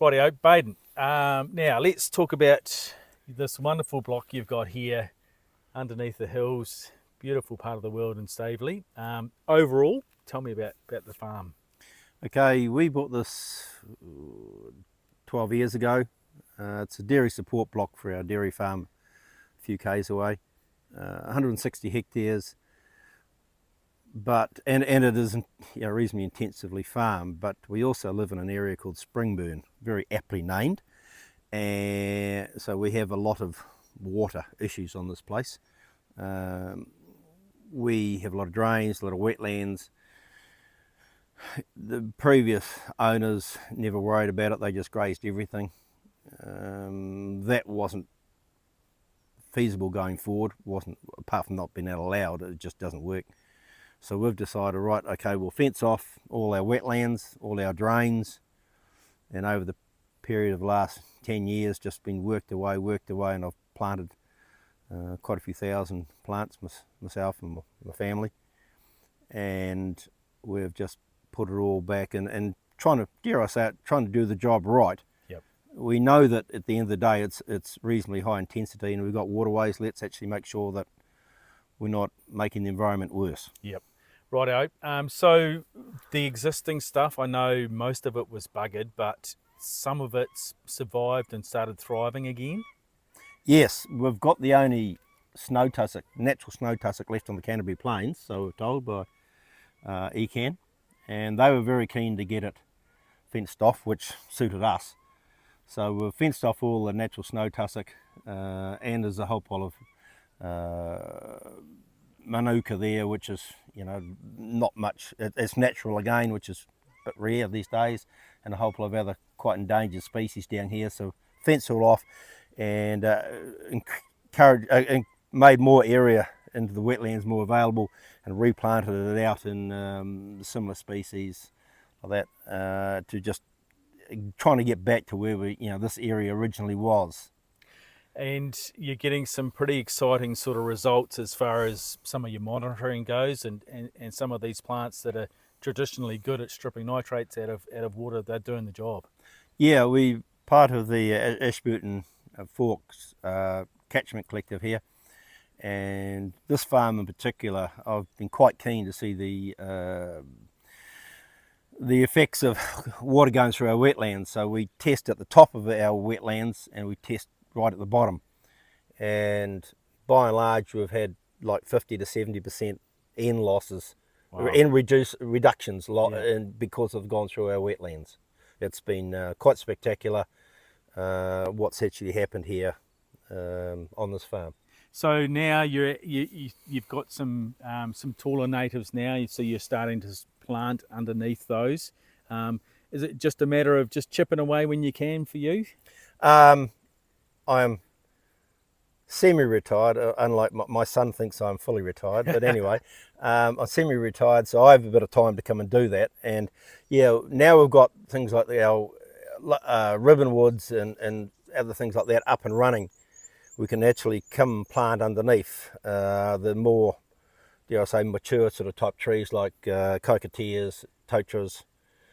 Rightio, Baden. Now let's talk about this wonderful block you've got here underneath the hills. Beautiful part of the world in Staveley. Overall, tell me about the farm. Okay, we bought this 12 years ago. It's a dairy support block for our dairy farm a few k's away. 160 hectares, and it is reasonably intensively farmed, but we also live in an area called Springburn, very aptly named, and so we have a lot of water issues on this place. We have a lot of drains, a lot of wetlands. The previous owners never worried about it, they just grazed everything. That wasn't feasible going forward, apart from not being allowed, it just doesn't work. So we've decided, right, okay, we'll fence off all our wetlands, all our drains, and over the period of the last 10 years just been worked away, and I've planted quite a few thousand plants myself and my family, and we've just put it all back and trying to, dare I say it, trying to do the job right. Yep. We know that at the end of the day it's reasonably high intensity, and we've got waterways. Let's actually make sure that we're not making the environment worse. Yep. Rightio. So the existing stuff, I know most of it was buggered, but some of it's survived and started thriving again. Yes, we've got the only natural snow tussock left on the Canterbury Plains, so we're told by ECAN, and they were very keen to get it fenced off, which suited us. So we've fenced off all the natural snow tussock, and there's a whole pile of manuka there, which is, not much. It's natural again, which is a bit rare these days, and a whole pile of other quite endangered species down here. So fenced all off and made more area into the wetlands more available, and replanted it out in similar species like that, to just trying to get back to where this area originally was. And you're getting some pretty exciting sort of results as far as some of your monitoring goes, and some of these plants that are traditionally good at stripping nitrates out of water, they're doing the job. Yeah, we part of the Ashburton Forks Catchment collective here, and this farm in particular, I've been quite keen to see the effects of water going through our wetlands. So we test at the top of our wetlands and we test right at the bottom, and by and large we've had like 50 to 70% N losses. Wow. N reductions and because of gone through our wetlands. It's been quite spectacular what's actually happened here on this farm. So now you've got some taller natives now, so you're starting to plant underneath those. Is it just a matter of just chipping away when you can for you? I'm semi-retired, unlike my son thinks I'm fully retired, but anyway, I'm semi-retired, so I have a bit of time to come and do that. And yeah, now we've got things like our ribbon woods and other things like that up and running. We can actually come and plant underneath the more, dare I say, mature sort of type trees like cockatias, totras,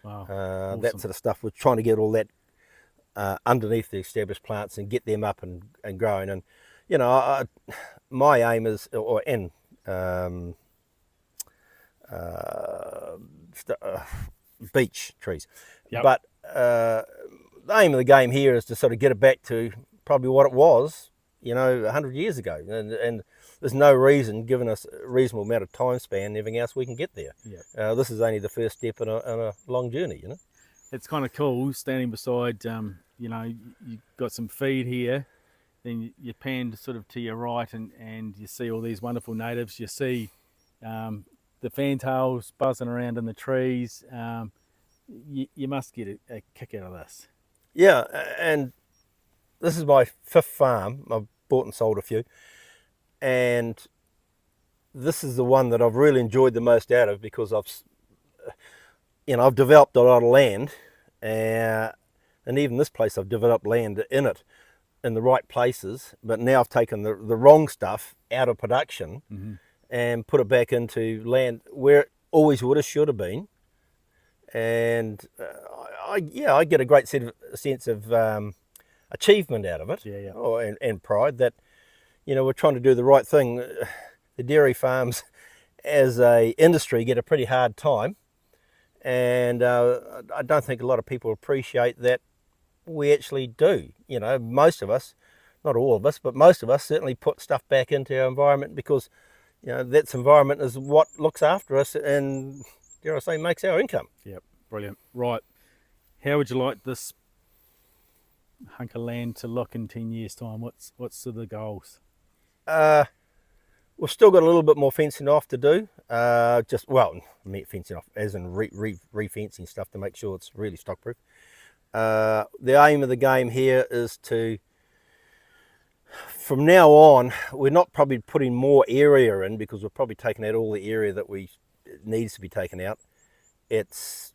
wow. Awesome. That sort of stuff. We're trying to get all that underneath the established plants and get them up and growing. And my aim is, beech trees. Yep. But the aim of the game here is to sort of get it back to probably what it was, 100 years ago. And there's no reason, given us a reasonable amount of time span and everything else, we can get there. Yep. This is only the first step in a long journey, It's kind of cool standing beside, you've got some feed here, then you pan sort of to your right and you see all these wonderful natives. You see the fantails buzzing around in the trees. You must get a kick out of this. Yeah, and this is my 5th farm. I've bought and sold a few, and this is the one that I've really enjoyed the most out of, because I've developed a lot of land, and even this place I've developed land in it in the right places, but now I've taken the wrong stuff out of production, mm-hmm. and put it back into land where it always should have been. And I get a great sense of achievement out of it, Yeah. and pride that, we're trying to do the right thing. The dairy farms as a industry get a pretty hard time, and I don't think a lot of people appreciate that we actually do. Most of us, not all of us, but most of us certainly put stuff back into our environment because that environment is what looks after us and, dare I say, makes our income. Yep, brilliant. Right, how would you like this hunk of land to look in 10 years' time? What's sort of the goals? We've still got a little bit more fencing off to do. Fencing off as in re-fencing stuff to make sure it's really stockproof. The aim of the game here is to, from now on, we're not probably putting more area in because we're probably taking out all the area that needs to be taken out. It's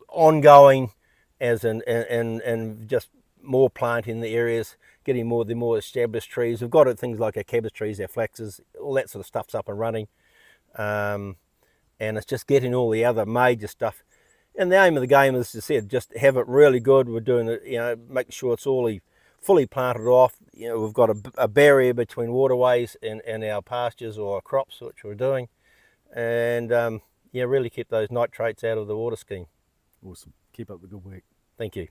ongoing, as in just more planting in the areas, getting the more established trees. We've got things like our cabbage trees, our flaxes, all that sort of stuff's up and running, and it's just getting all the other major stuff. And the aim of the game is, as I said, just have it really good. We're doing it, making sure it's all fully planted off. We've got a barrier between waterways and our pastures or our crops, which we're doing, and really keep those nitrates out of the water scheme. Awesome. Keep up the good work. Thank you.